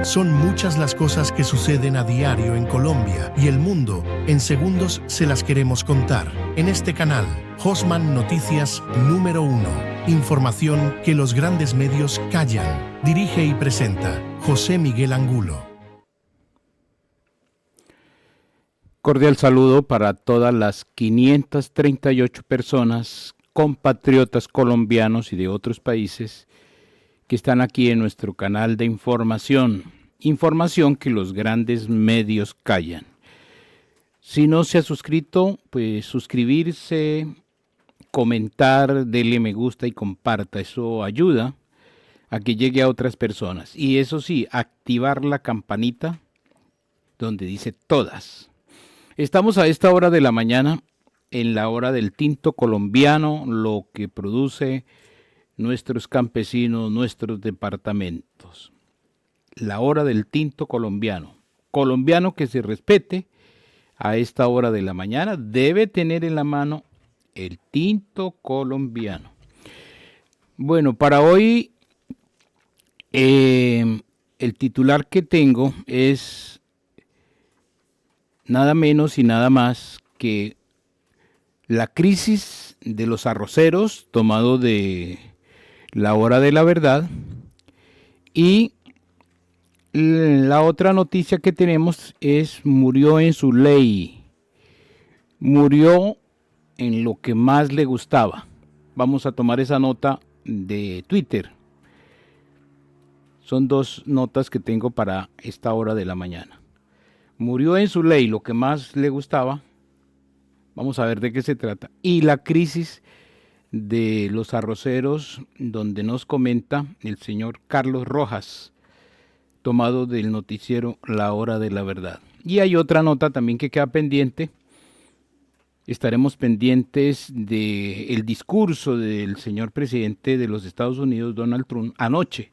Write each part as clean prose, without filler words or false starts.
Son muchas las cosas que suceden a diario en Colombia y el mundo. En segundos se las queremos contar. En este canal, Hosman Noticias número 1. Información que los grandes medios callan. Dirige y presenta José Miguel Angulo. Cordial saludo para todas las 538 personas, compatriotas colombianos y de otros países que están aquí en nuestro canal de información. Información que los grandes medios callan. Si no se ha suscrito, pues suscribirse, comentar, dele me gusta y comparta. Eso ayuda a que llegue a otras personas. Y eso sí, activar la campanita donde dice todas. Estamos a esta hora de la mañana, en la hora del tinto colombiano, lo que produce nuestros campesinos, nuestros departamentos. La hora del tinto colombiano. Colombiano que se respete a esta hora de la mañana debe tener en la mano el tinto colombiano. Bueno, para hoy el titular que tengo es nada menos y nada más que la crisis de los arroceros, tomado de La Hora de la Verdad. Y la otra noticia que tenemos es murió en su ley, murió en lo que más le gustaba. Vamos a tomar esa nota de Twitter. Son dos notas que tengo para esta hora de la mañana. Murió en su ley, lo que más le gustaba. Vamos a ver de qué se trata. Y la crisis de los arroceros, donde nos comenta el señor Carlos Rojas, tomado del noticiero La Hora de la Verdad. Y hay otra nota también que queda pendiente. Estaremos pendientes del discurso del señor presidente de los Estados Unidos, Donald Trump, anoche.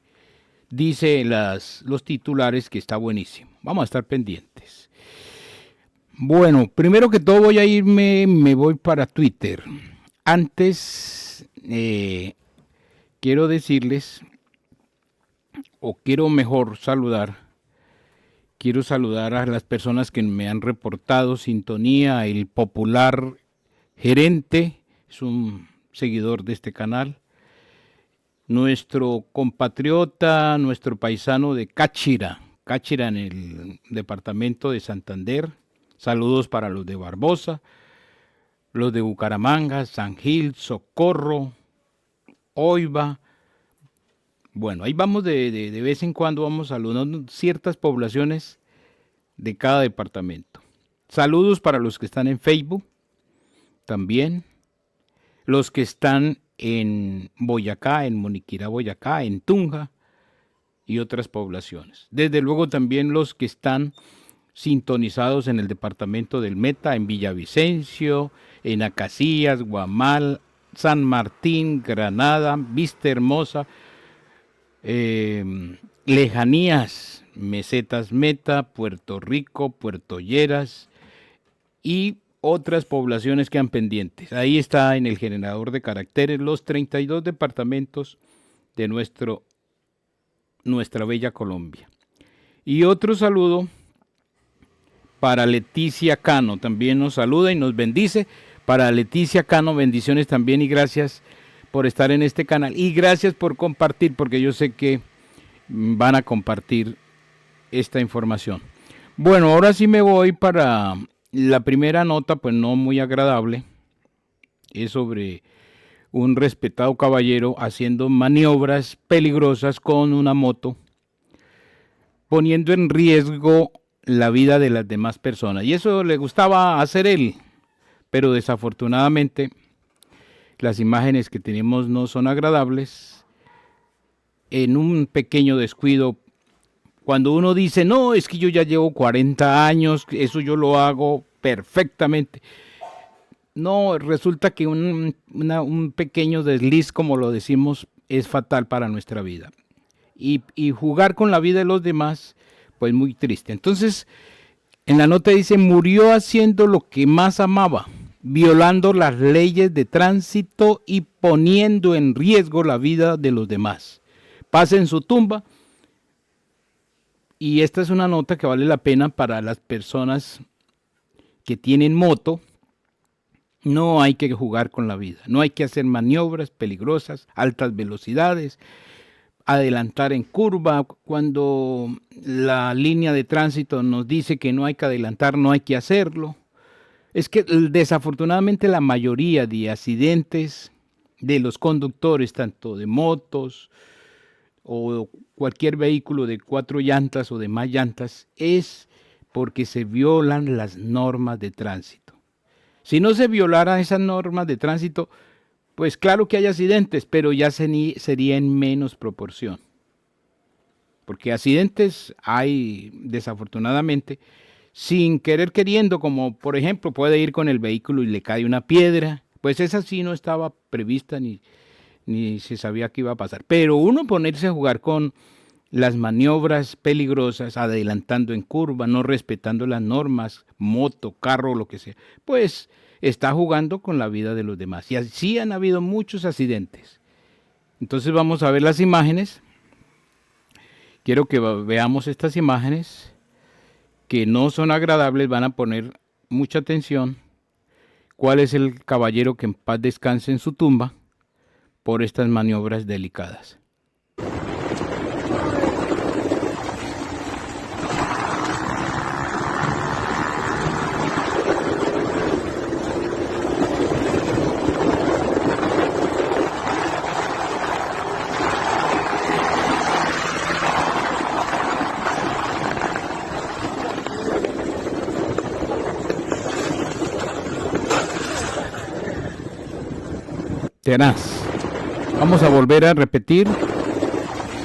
Dice los titulares que está buenísimo. Vamos a estar pendientes. Bueno, primero que todo me voy para Twitter. Antes quiero decirles, o quiero mejor quiero saludar a las personas que me han reportado sintonía. El popular gerente es un seguidor de este canal. Nuestro compatriota, nuestro paisano de Cáchira en el departamento de Santander. Saludos para los de Barbosa, los de Bucaramanga, San Gil, Socorro, Oiva. Bueno, ahí vamos de vez en cuando, vamos saludando ciertas poblaciones de cada departamento. Saludos para los que están en Facebook, también. Los que están en Boyacá, en Moniquirá, Boyacá, en Tunja y otras poblaciones. Desde luego también los que están sintonizados en el departamento del Meta, en Villavicencio, en Acacías, Guamal, San Martín, Granada, Vista Hermosa, lejanías, Mesetas Meta, Puerto Rico, Puerto Lleras y otras poblaciones que han pendientes. Ahí está en el generador de caracteres los 32 departamentos de nuestra bella Colombia. Y otro saludo para Leticia Cano, también nos saluda y nos bendice. Para Leticia Cano, bendiciones también y gracias por estar en este canal. Y gracias por compartir, porque yo sé que van a compartir esta información. Bueno, ahora sí me voy para la primera nota, pues no muy agradable. Es sobre un respetado caballero haciendo maniobras peligrosas con una moto, poniendo en riesgo la vida de las demás personas. Y eso le gustaba hacer él, pero desafortunadamente las imágenes que tenemos no son agradables. En un pequeño descuido, cuando uno dice, no, es que yo ya llevo 40 años, eso yo lo hago perfectamente. No, resulta que un pequeño desliz, como lo decimos, es fatal para nuestra vida. Y jugar con la vida de los demás, pues muy triste. Entonces, en la nota dice, murió haciendo lo que más amaba, violando las leyes de tránsito y poniendo en riesgo la vida de los demás. Paz en su tumba. Y esta es una nota que vale la pena para las personas que tienen moto. No hay que jugar con la vida, no hay que hacer maniobras peligrosas, altas velocidades, adelantar en curva. Cuando la línea de tránsito nos dice que no hay que adelantar, no hay que hacerlo. Es que desafortunadamente la mayoría de accidentes de los conductores, tanto de motos o cualquier vehículo de 4 llantas o de más llantas, es porque se violan las normas de tránsito. Si no se violaran esas normas de tránsito, pues claro que hay accidentes, pero ya sería en menos proporción. Porque accidentes hay, desafortunadamente, sin querer queriendo, como por ejemplo puede ir con el vehículo y le cae una piedra, pues esa sí no estaba prevista ni se sabía que iba a pasar. Pero uno ponerse a jugar con las maniobras peligrosas, adelantando en curva, no respetando las normas, moto, carro, lo que sea, pues está jugando con la vida de los demás. Y así han habido muchos accidentes. Entonces vamos a ver las imágenes. Quiero que veamos estas imágenes que no son agradables, van a poner mucha atención. ¿Cuál es el caballero que en paz descanse en su tumba por estas maniobras delicadas? Tenaz. Vamos a volver a repetir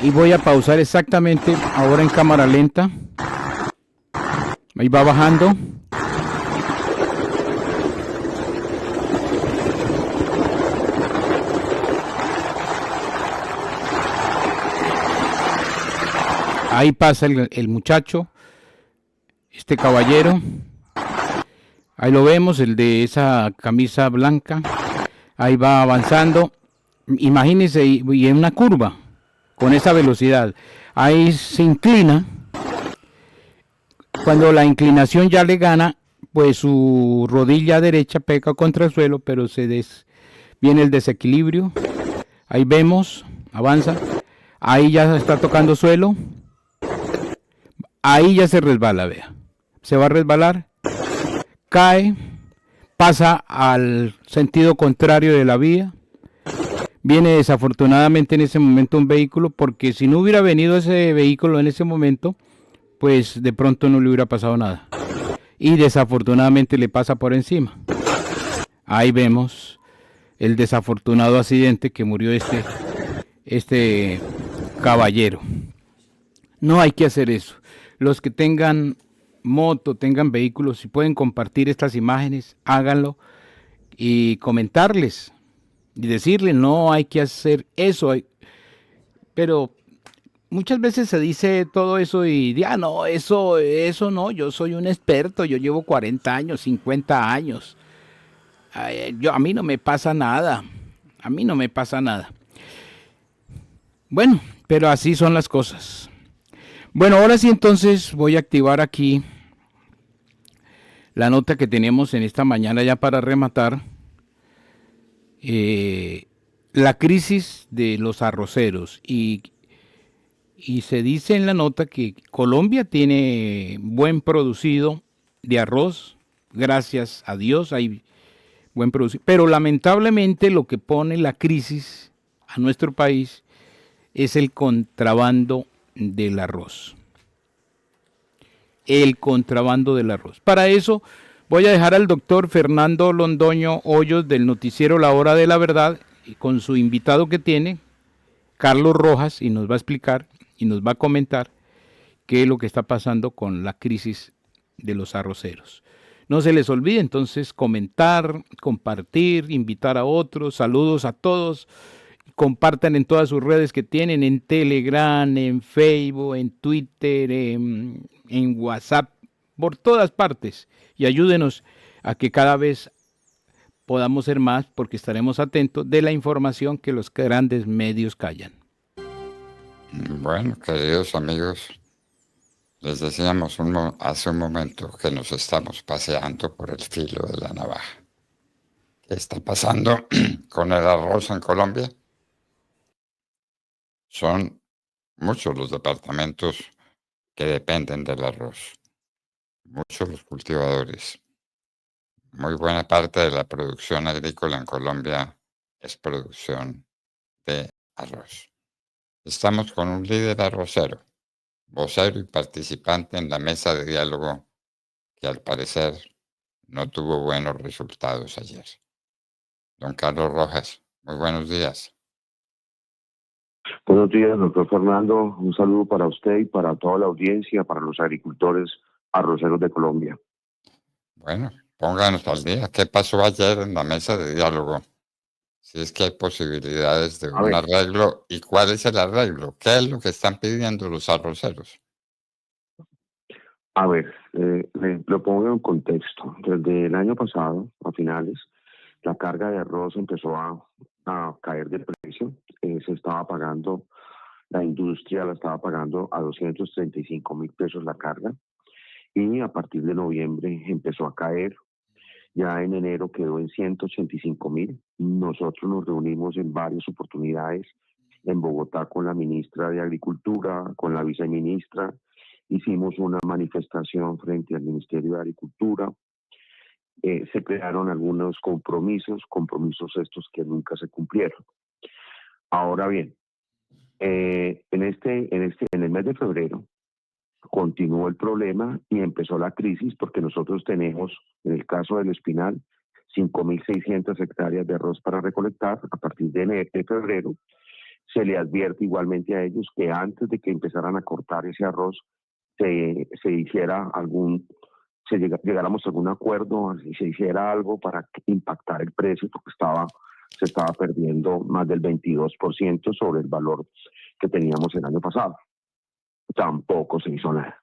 y voy a pausar exactamente ahora en cámara lenta. Ahí va bajando. Ahí pasa el muchacho, este caballero. Ahí lo vemos, el de esa camisa blanca. Ahí va avanzando. Imagínense, y en una curva, con esa velocidad. Ahí se inclina. Cuando la inclinación ya le gana, pues su rodilla derecha pega contra el suelo, pero viene el desequilibrio. Ahí vemos, avanza. Ahí ya está tocando suelo. Ahí ya se resbala, vea. Se va a resbalar. Cae. Pasa al sentido contrario de la vía. Viene desafortunadamente en ese momento un vehículo, porque si no hubiera venido ese vehículo en ese momento, pues de pronto no le hubiera pasado nada. Y desafortunadamente le pasa por encima. Ahí vemos el desafortunado accidente que murió este caballero. No hay que hacer eso. Los que tengan moto, tengan vehículos, si pueden compartir estas imágenes, háganlo y comentarles y decirles, no hay que hacer eso. Pero muchas veces se dice todo eso y no, eso no, yo soy un experto, yo llevo 40 años, 50 años. A mí no me pasa nada. A mí no me pasa nada. Bueno, pero así son las cosas. Bueno, ahora sí entonces voy a activar aquí la nota que tenemos en esta mañana ya para rematar. La crisis de los arroceros. Y se dice en la nota que Colombia tiene buen producido de arroz. Gracias a Dios hay buen producido. Pero lamentablemente lo que pone la crisis a nuestro país es el contrabando del arroz. El contrabando del arroz. Para eso voy a dejar al doctor Fernando Londoño Hoyos del noticiero La Hora de la Verdad con su invitado que tiene, Carlos Rojas, y nos va a explicar y nos va a comentar qué es lo que está pasando con la crisis de los arroceros. No se les olvide entonces comentar, compartir, invitar a otros. Saludos a todos. Compartan en todas sus redes que tienen, en Telegram, en Facebook, en Twitter, en WhatsApp, por todas partes. Y ayúdenos a que cada vez podamos ser más, porque estaremos atentos de la información que los grandes medios callan. Bueno, queridos amigos, Les decíamos hace un momento que nos estamos paseando por el filo de la navaja. ¿Qué está pasando con el arroz en Colombia? Son muchos los departamentos que dependen del arroz, muchos los cultivadores. Muy buena parte de la producción agrícola en Colombia es producción de arroz. Estamos con un líder arrocero, vocero y participante en la mesa de diálogo que al parecer no tuvo buenos resultados ayer. Don Carlos Rojas, muy buenos días. Buenos días, doctor Fernando. Un saludo para usted y para toda la audiencia, para los agricultores arroceros de Colombia. Bueno, pónganos al día. ¿Qué pasó ayer en la mesa de diálogo? Si es que hay posibilidades de un arreglo. ¿Y cuál es el arreglo? ¿Qué es lo que están pidiendo los arroceros? A ver, lo pongo en contexto. Desde el año pasado, a finales, la carga de arroz empezó a caer de precio. Se estaba pagando, la industria la estaba pagando a 235.000 pesos la carga. Y a partir de noviembre empezó a caer. Ya en enero quedó en 185.000. Nosotros nos reunimos en varias oportunidades en Bogotá con la ministra de Agricultura, con la viceministra. Hicimos una manifestación frente al Ministerio de Agricultura. Se crearon algunos compromisos estos que nunca se cumplieron. Ahora bien, en el mes de febrero continuó el problema y empezó la crisis porque nosotros tenemos, en el caso del Espinal, 5.600 hectáreas de arroz para recolectar. A partir de febrero se le advierte igualmente a ellos que antes de que empezaran a cortar ese arroz se hiciera llegáramos a algún acuerdo, se hiciera algo para impactar el precio, porque se estaba perdiendo más del 22% sobre el valor que teníamos el año pasado. Tampoco se hizo nada.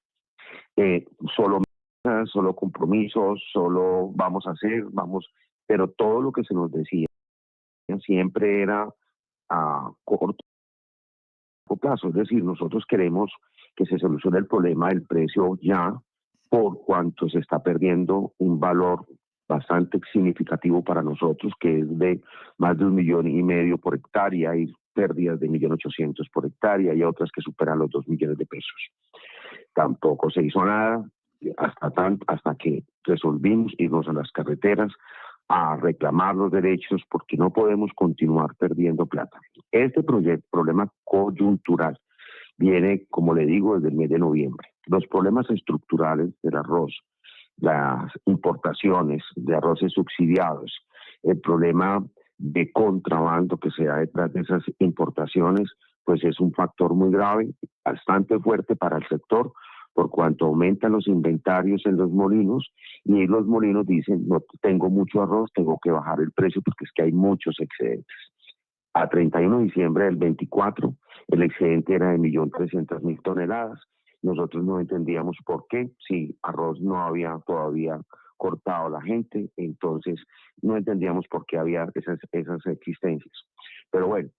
Solo compromisos, solo vamos a hacer, pero todo lo que se nos decía siempre era a corto plazo. Es decir, nosotros queremos que se solucione el problema del precio ya, por cuanto se está perdiendo un valor bastante significativo para nosotros, que es de más de 1,5 millones por hectárea. Hay pérdidas de 1.800.000 por hectárea y otras que superan los 2 millones de pesos. Tampoco se hizo nada hasta que resolvimos irnos a las carreteras a reclamar los derechos, porque no podemos continuar perdiendo plata. Este problema coyuntural viene, como le digo, desde el mes de noviembre. Los problemas estructurales del arroz, las importaciones de arroces subsidiados, el problema de contrabando que se da detrás de esas importaciones, pues es un factor muy grave, bastante fuerte para el sector, por cuanto aumentan los inventarios en los molinos y los molinos dicen, no tengo mucho arroz, tengo que bajar el precio porque es que hay muchos excedentes. A 31 de diciembre del 24, el excedente era de 1.300.000 toneladas. Nosotros no entendíamos por qué, si arroz no había todavía cortado la gente, entonces no entendíamos por qué había esas existencias. Pero bueno,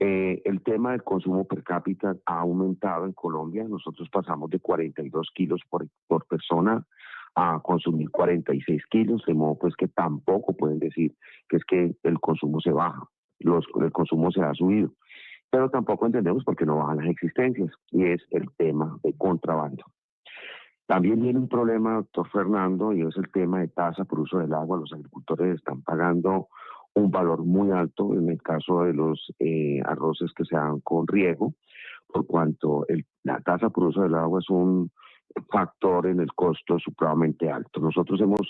el tema del consumo per cápita ha aumentado en Colombia. Nosotros pasamos de 42 kilos por persona a consumir 46 kilos, de modo pues que tampoco pueden decir que es que el consumo se baja, el consumo se ha subido, pero tampoco entendemos por qué no bajan las existencias, y es el tema de contrabando. También viene un problema, doctor Fernando, y es el tema de tasa por uso del agua. Los agricultores están pagando un valor muy alto en el caso de los arroces que se dan con riego, por cuanto la tasa por uso del agua es un factor en el costo supremamente alto. Nosotros hemos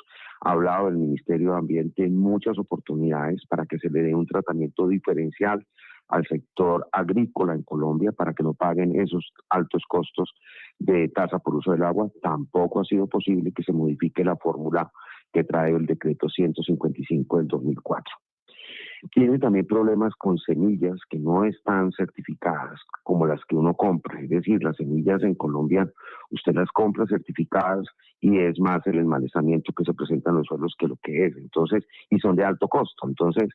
hablado del Ministerio de Ambiente en muchas oportunidades para que se le dé un tratamiento diferencial al sector agrícola en Colombia para que no paguen esos altos costos de tasa por uso del agua. Tampoco ha sido posible que se modifique la fórmula que trae el decreto 155 del 2004. Tiene también problemas con semillas que no están certificadas como las que uno compra. Es decir, las semillas en Colombia usted las compra certificadas y es más el enmalezamiento que se presenta en los suelos que lo que es. Entonces, y son de alto costo. Entonces,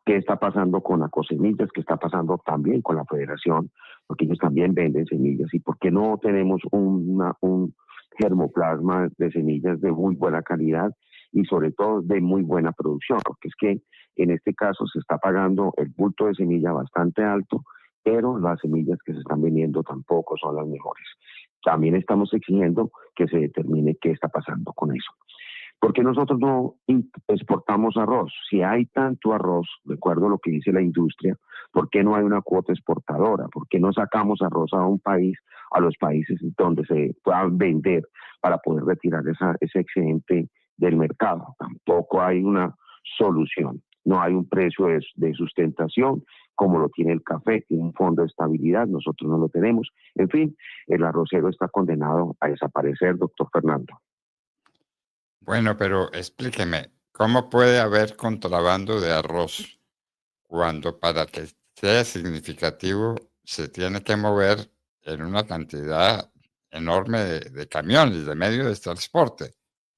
¿qué está pasando con Acosemillas? ¿Qué está pasando también con la Federación porque ellos también venden semillas. ¿Y por qué no tenemos un germoplasma de semillas de muy buena calidad y sobre todo de muy buena producción? Porque es que en este caso se está pagando el bulto de semilla bastante alto, pero las semillas que se están vendiendo tampoco son las mejores. También estamos exigiendo que se determine qué está pasando con eso. ¿Por qué nosotros no exportamos arroz? Si hay tanto arroz, de acuerdo a lo que dice la industria, ¿por qué no hay una cuota exportadora? ¿Por qué no sacamos arroz a un país, a los países donde se pueda vender para poder retirar ese excedente del mercado? Tampoco hay una solución. No hay un precio de sustentación como lo tiene el café, un fondo de estabilidad, nosotros no lo tenemos. En fin, el arrocero está condenado a desaparecer, doctor Fernando. Bueno, pero explíqueme, ¿cómo puede haber contrabando de arroz cuando para que sea significativo se tiene que mover en una cantidad enorme de camiones, de medios de transporte?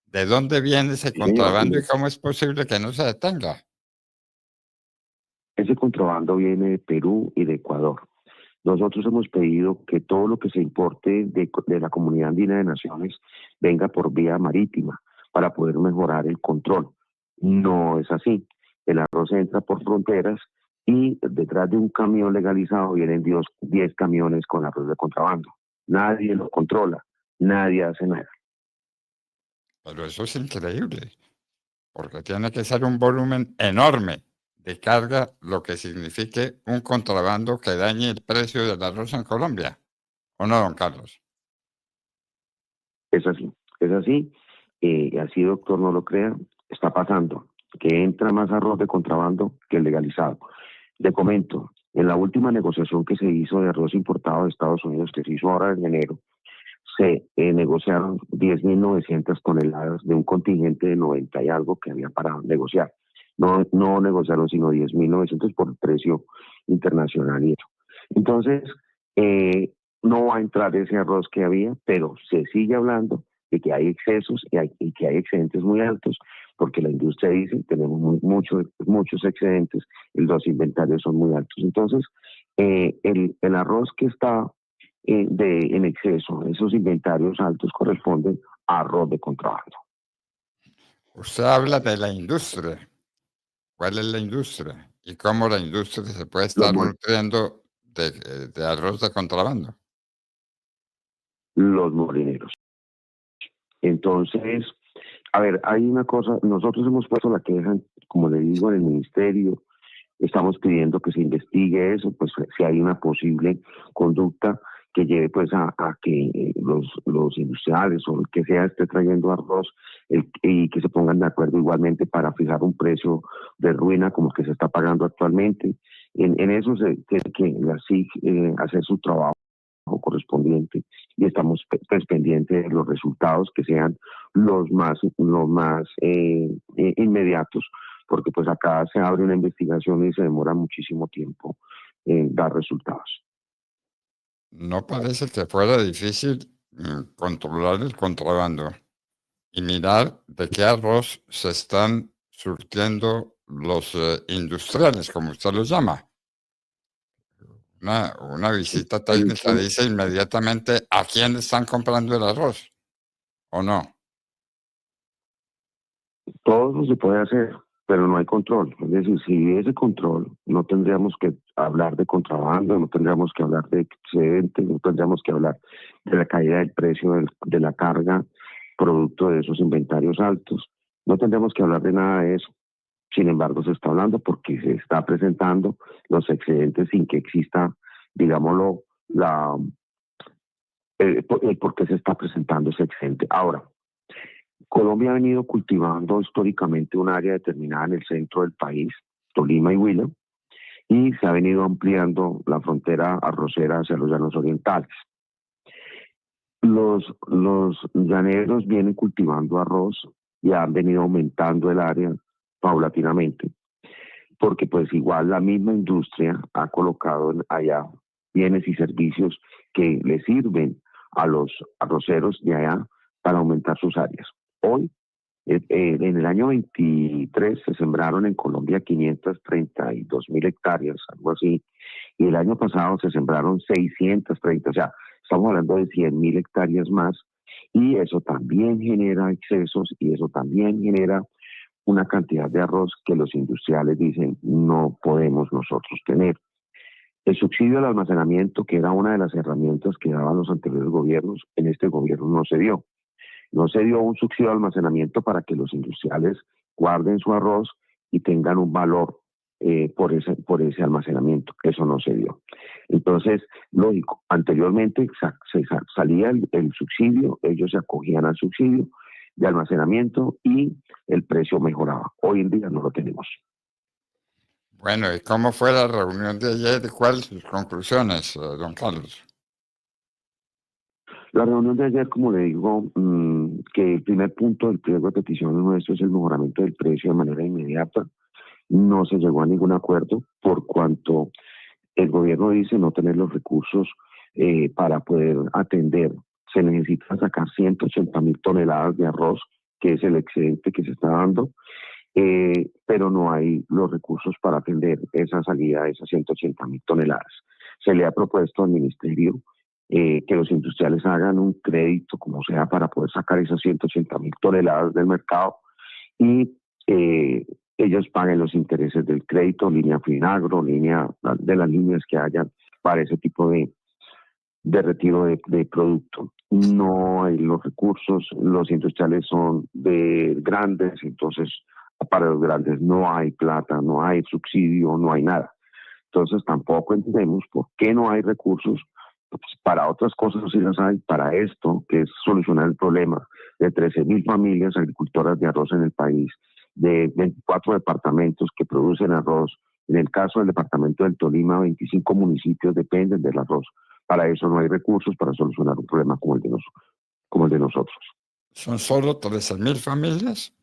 ¿De dónde viene ese Sí, señor. contrabando y cómo es posible que no se detenga? Ese contrabando viene de Perú y de Ecuador. Nosotros hemos pedido que todo lo que se importe de la Comunidad Andina de Naciones venga por vía marítima para poder mejorar el control. No es así. El arroz entra por fronteras y detrás de un camión legalizado vienen 10 camiones con arroz de contrabando. Nadie lo controla, nadie hace nada. Pero eso es increíble, porque tiene que ser un volumen enorme de carga, lo que signifique un contrabando que dañe el precio del arroz en Colombia. ¿O no, don Carlos? Es así, es así. Así, doctor, no lo crea, está pasando que entra más arroz de contrabando que el legalizado. Le comento, en la última negociación que se hizo de arroz importado de Estados Unidos, que se hizo ahora en enero, se negociaron 10.900 toneladas de un contingente de 90 y algo que había para negociar. No negociaron sino 10.900 por el precio internacional y eso. Entonces, no va a entrar ese arroz que había, pero se sigue hablando de que hay excesos y que hay excedentes muy altos, porque la industria dice tenemos muchos excedentes y los inventarios son muy altos. Entonces, el arroz que está en exceso, esos inventarios altos corresponden a arroz de contrabando. Usted habla de la industria. ¿Cuál es la industria? ¿Y cómo la industria se puede Los, estar nutriendo de arroz de contrabando? los molineros. Entonces, a ver, hay una cosa, nosotros hemos puesto la queja, como le digo, en el ministerio, estamos pidiendo que se investigue eso, pues si hay una posible conducta que lleve pues a que los industriales o el que sea esté trayendo arroz y que se pongan de acuerdo igualmente para fijar un precio de ruina como el que se está pagando actualmente. En eso se tiene que así hacer su trabajo correspondiente y estamos pues, pendientes de los resultados que sean los más inmediatos, porque pues acá se abre una investigación y se demora muchísimo tiempo en dar resultados. No parece que fuera difícil controlar el contrabando y mirar de qué arroz se están surtiendo los industriales, como usted los llama. Una visita técnica dice inmediatamente a quién están comprando el arroz, ¿o no? Todo eso se puede hacer, pero no hay control. Es decir, si hubiese control, no tendríamos que hablar de contrabando, no tendríamos que hablar de excedentes, no tendríamos que hablar de la caída del precio de la carga producto de esos inventarios altos. No tendríamos que hablar de nada de eso. Sin embargo, se está hablando porque se está presentando los excedentes sin que exista, digámoslo, por qué se está presentando ese excedente. Ahora, Colombia ha venido cultivando históricamente un área determinada en el centro del país, Tolima y Huila, y se ha venido ampliando la frontera arrocera hacia los llanos orientales. Los llaneros vienen cultivando arroz y han venido aumentando el área paulatinamente, porque pues igual la misma industria ha colocado allá bienes y servicios que le sirven a los arroceros de allá para aumentar sus áreas. Hoy En el año 23 se sembraron en Colombia 532.000 hectáreas, algo así, y el año pasado se sembraron 630, o sea, estamos hablando de 100.000 hectáreas más, y eso también genera excesos y eso también genera una cantidad de arroz que los industriales dicen no podemos nosotros tener. El subsidio al almacenamiento, que era una de las herramientas que daban los anteriores gobiernos, en este gobierno no se dio. No se dio un subsidio de almacenamiento para que los industriales guarden su arroz y tengan un valor por ese almacenamiento. Eso no se dio. Entonces, lógico, anteriormente salía el subsidio, ellos se acogían al subsidio de almacenamiento y el precio mejoraba. Hoy en día no lo tenemos. Bueno, ¿y cómo fue la reunión de ayer? ¿Cuáles sus conclusiones, don Carlos? La reunión de ayer, como le digo, que el primer punto del pliego de peticiones nuestro es el mejoramiento del precio de manera inmediata. No se llegó a ningún acuerdo por cuanto el gobierno dice no tener los recursos para poder atender. Se necesita sacar 180.000 toneladas de arroz, que es el excedente que se está dando, pero no hay los recursos para atender esa salida de esas 180.000 toneladas. Se le ha propuesto al ministerio que los industriales hagan un crédito, como sea, para poder sacar esas 180.000 toneladas del mercado y ellos paguen los intereses del crédito, línea Finagro, línea de las líneas que hayan para ese tipo de retiro de producto. No hay los recursos, los industriales son de grandes, entonces para los grandes no hay plata, no hay subsidio, no hay nada. Entonces tampoco entendemos por qué no hay recursos. Pues para otras cosas sí las hay, para esto, que es solucionar el problema de 13.000 familias agricultoras de arroz en el país, de 24 departamentos que producen arroz. En el caso del departamento del Tolima, 25 municipios dependen del arroz. Para eso no hay recursos para solucionar un problema como el de nosotros. ¿Son solo 13.000 familias?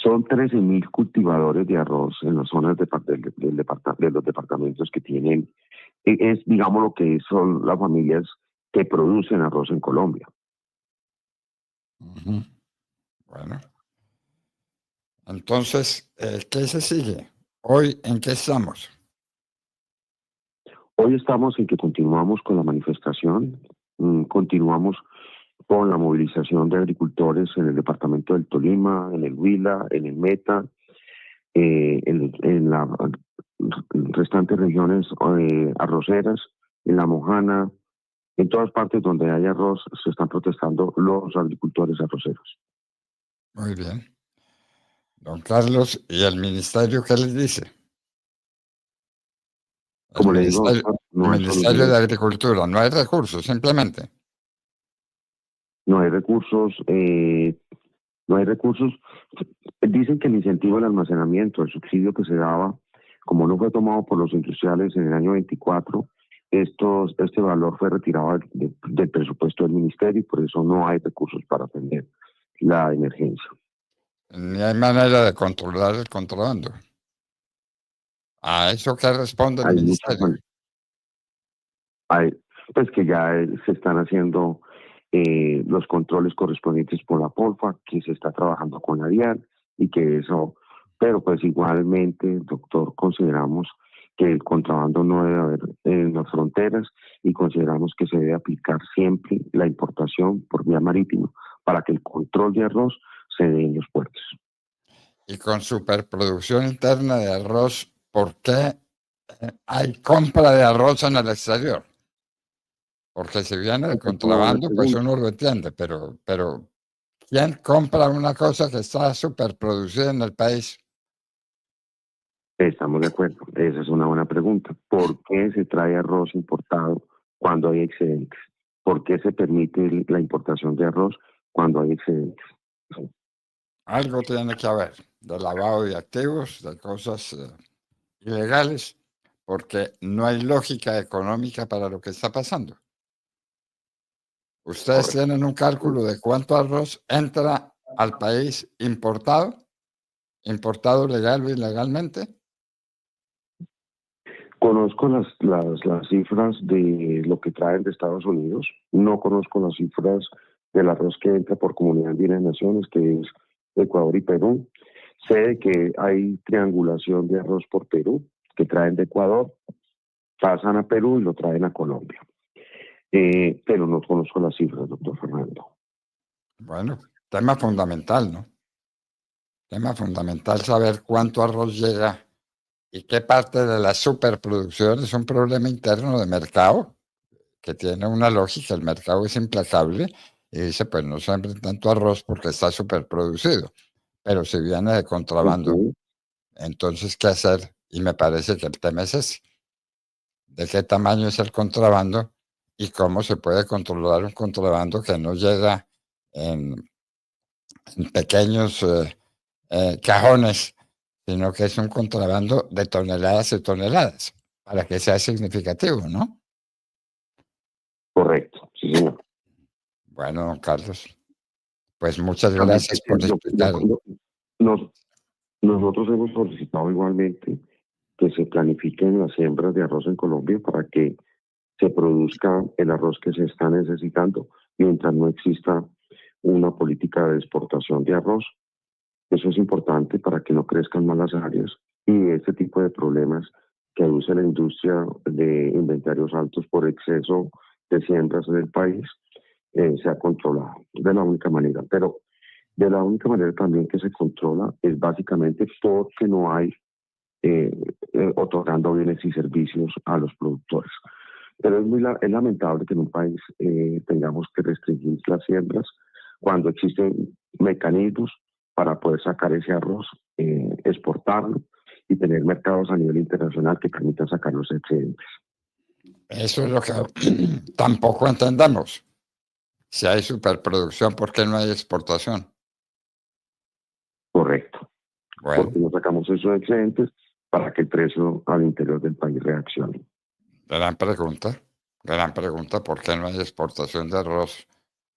Son 13.000 cultivadores de arroz en las zonas de los departamentos que tienen, es digamos lo que son las familias que producen arroz en Colombia. Uh-huh. Bueno, entonces, ¿qué se sigue? ¿Hoy en qué estamos? Hoy estamos en que continuamos con la manifestación, continuamos con la movilización de agricultores en el departamento del Tolima, en el Huila, en el Meta, en las restantes regiones arroceras, en la Mojana, en todas partes donde hay arroz se están protestando los agricultores arroceros. Muy bien. Don Carlos, ¿y el ministerio qué les dice? Como le digo, el Ministerio de Agricultura, no hay recursos, simplemente. No hay recursos, no hay recursos. Dicen que el incentivo al almacenamiento, el subsidio que se daba, como no fue tomado por los industriales en el año 24, este valor fue retirado del presupuesto del ministerio y por eso no hay recursos para atender la emergencia. Ni hay manera de controlar el contrabando. ¿A eso qué responde el ministerio? Pues que ya se están haciendo los controles correspondientes por la Polfa, que se está trabajando con la DIAN y que eso, pero pues igualmente, doctor, consideramos que el contrabando no debe haber en las fronteras y consideramos que se debe aplicar siempre la importación por vía marítima para que el control de arroz se dé en los puertos. Y con superproducción interna de arroz, ¿por qué hay compra de arroz en el exterior? Porque si viene el contrabando, pues uno lo entiende, pero ¿quién compra una cosa que está superproducida en el país? Estamos de acuerdo, esa es una buena pregunta. ¿Por qué se trae arroz importado cuando hay excedentes? ¿Por qué se permite la importación de arroz cuando hay excedentes? Algo tiene que haber de lavado de activos, de cosas ilegales, porque no hay lógica económica para lo que está pasando. ¿Ustedes tienen un cálculo de cuánto arroz entra al país importado legal o ilegalmente? Conozco las cifras de lo que traen de Estados Unidos, no conozco las cifras del arroz que entra por Comunidad Andina de Naciones, que es Ecuador y Perú. Sé de que hay triangulación de arroz por Perú, que traen de Ecuador, pasan a Perú y lo traen a Colombia. Pero no conozco las cifras, doctor Fernando. Bueno, tema fundamental, ¿no? Tema fundamental saber cuánto arroz llega y qué parte de la superproducción es un problema interno de mercado que tiene una lógica. El mercado es implacable y dice, pues no siembren tanto arroz porque está superproducido. Pero si viene de contrabando, entonces, ¿qué hacer? Y me parece que el tema es ese. ¿De qué tamaño es el contrabando y cómo se puede controlar un contrabando que no llega en pequeños cajones, sino que es un contrabando de toneladas y toneladas, para que sea significativo, ¿no? Correcto, sí, señor. Bueno, don Carlos, pues muchas También, gracias por explicar. Nosotros hemos solicitado igualmente que se planifiquen las siembras de arroz en Colombia para que se produzca el arroz que se está necesitando mientras no exista una política de exportación de arroz. Eso es importante para que no crezcan más las áreas y este tipo de problemas que aduce la industria de inventarios altos por exceso de siembras en el país sea controlado de la única manera. Pero de la única manera también que se controla es básicamente porque no hay otorgando bienes y servicios a los productores. Pero es lamentable que en un país tengamos que restringir las siembras cuando existen mecanismos para poder sacar ese arroz, exportarlo y tener mercados a nivel internacional que permitan sacar los excedentes. Eso es lo que tampoco entendemos. Si hay superproducción, ¿por qué no hay exportación? Correcto. Bueno, Porque no sacamos esos excedentes para que el precio al interior del país reaccione. gran pregunta, ¿por qué no hay exportación de arroz?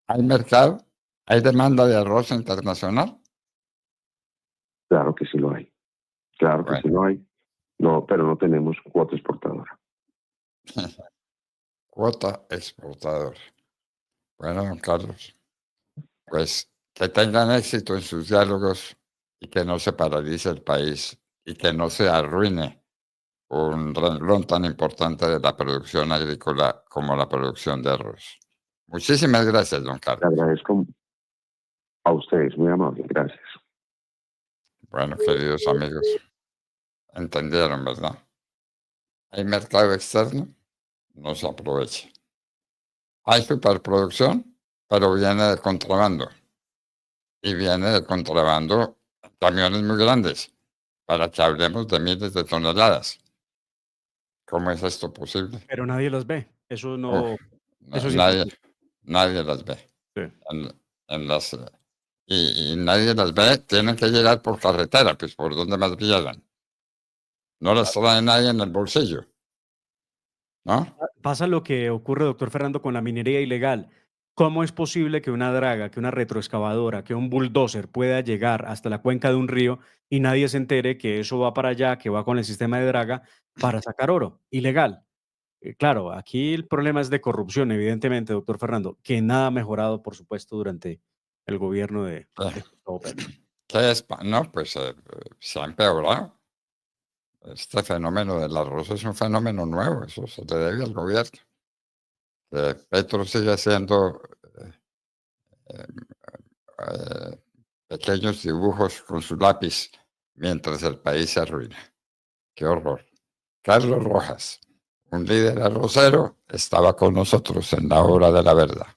¿Hay mercado? ¿Hay demanda de arroz internacional? Claro que sí lo hay. Claro que sí lo hay. No, pero no tenemos cuota exportadora. Cuota exportadora. Bueno, don Carlos, pues que tengan éxito en sus diálogos y que no se paralice el país y que no se arruine un renglón tan importante de la producción agrícola como la producción de arroz. Muchísimas gracias, don Le Carlos. agradezco a ustedes, muy amable. Gracias. Bueno, queridos amigos, entendieron, ¿verdad? Hay mercado externo, no se aprovecha. Hay superproducción, pero viene de contrabando. Y viene de contrabando camiones muy grandes, para que hablemos de miles de toneladas. ¿Cómo es esto posible? Pero nadie las ve. Eso no, Uf, eso es nadie, imposible. nadie las ve. Sí. En las, y nadie las ve, tienen que llegar por carretera, pues por donde más llegan. No las trae nadie en el bolsillo, ¿no? Pasa lo que ocurre, doctor Fernando, con la minería ilegal. ¿Cómo es posible que una draga, que una retroexcavadora, que un bulldozer pueda llegar hasta la cuenca de un río y nadie se entere que eso va para allá, que va con el sistema de draga para sacar oro? Ilegal. Claro, aquí el problema es de corrupción, evidentemente, doctor Fernando, que nada ha mejorado, por supuesto, durante el gobierno de Gustavo Petro. ¿Qué es? No, pues se ha empeorado. Este fenómeno del arroz es un fenómeno nuevo, eso se le debe al gobierno. Petro sigue haciendo pequeños dibujos con su lápiz mientras el país se arruina. ¡Qué horror! Carlos Rojas, un líder arrocero, estaba con nosotros en la hora de la verdad.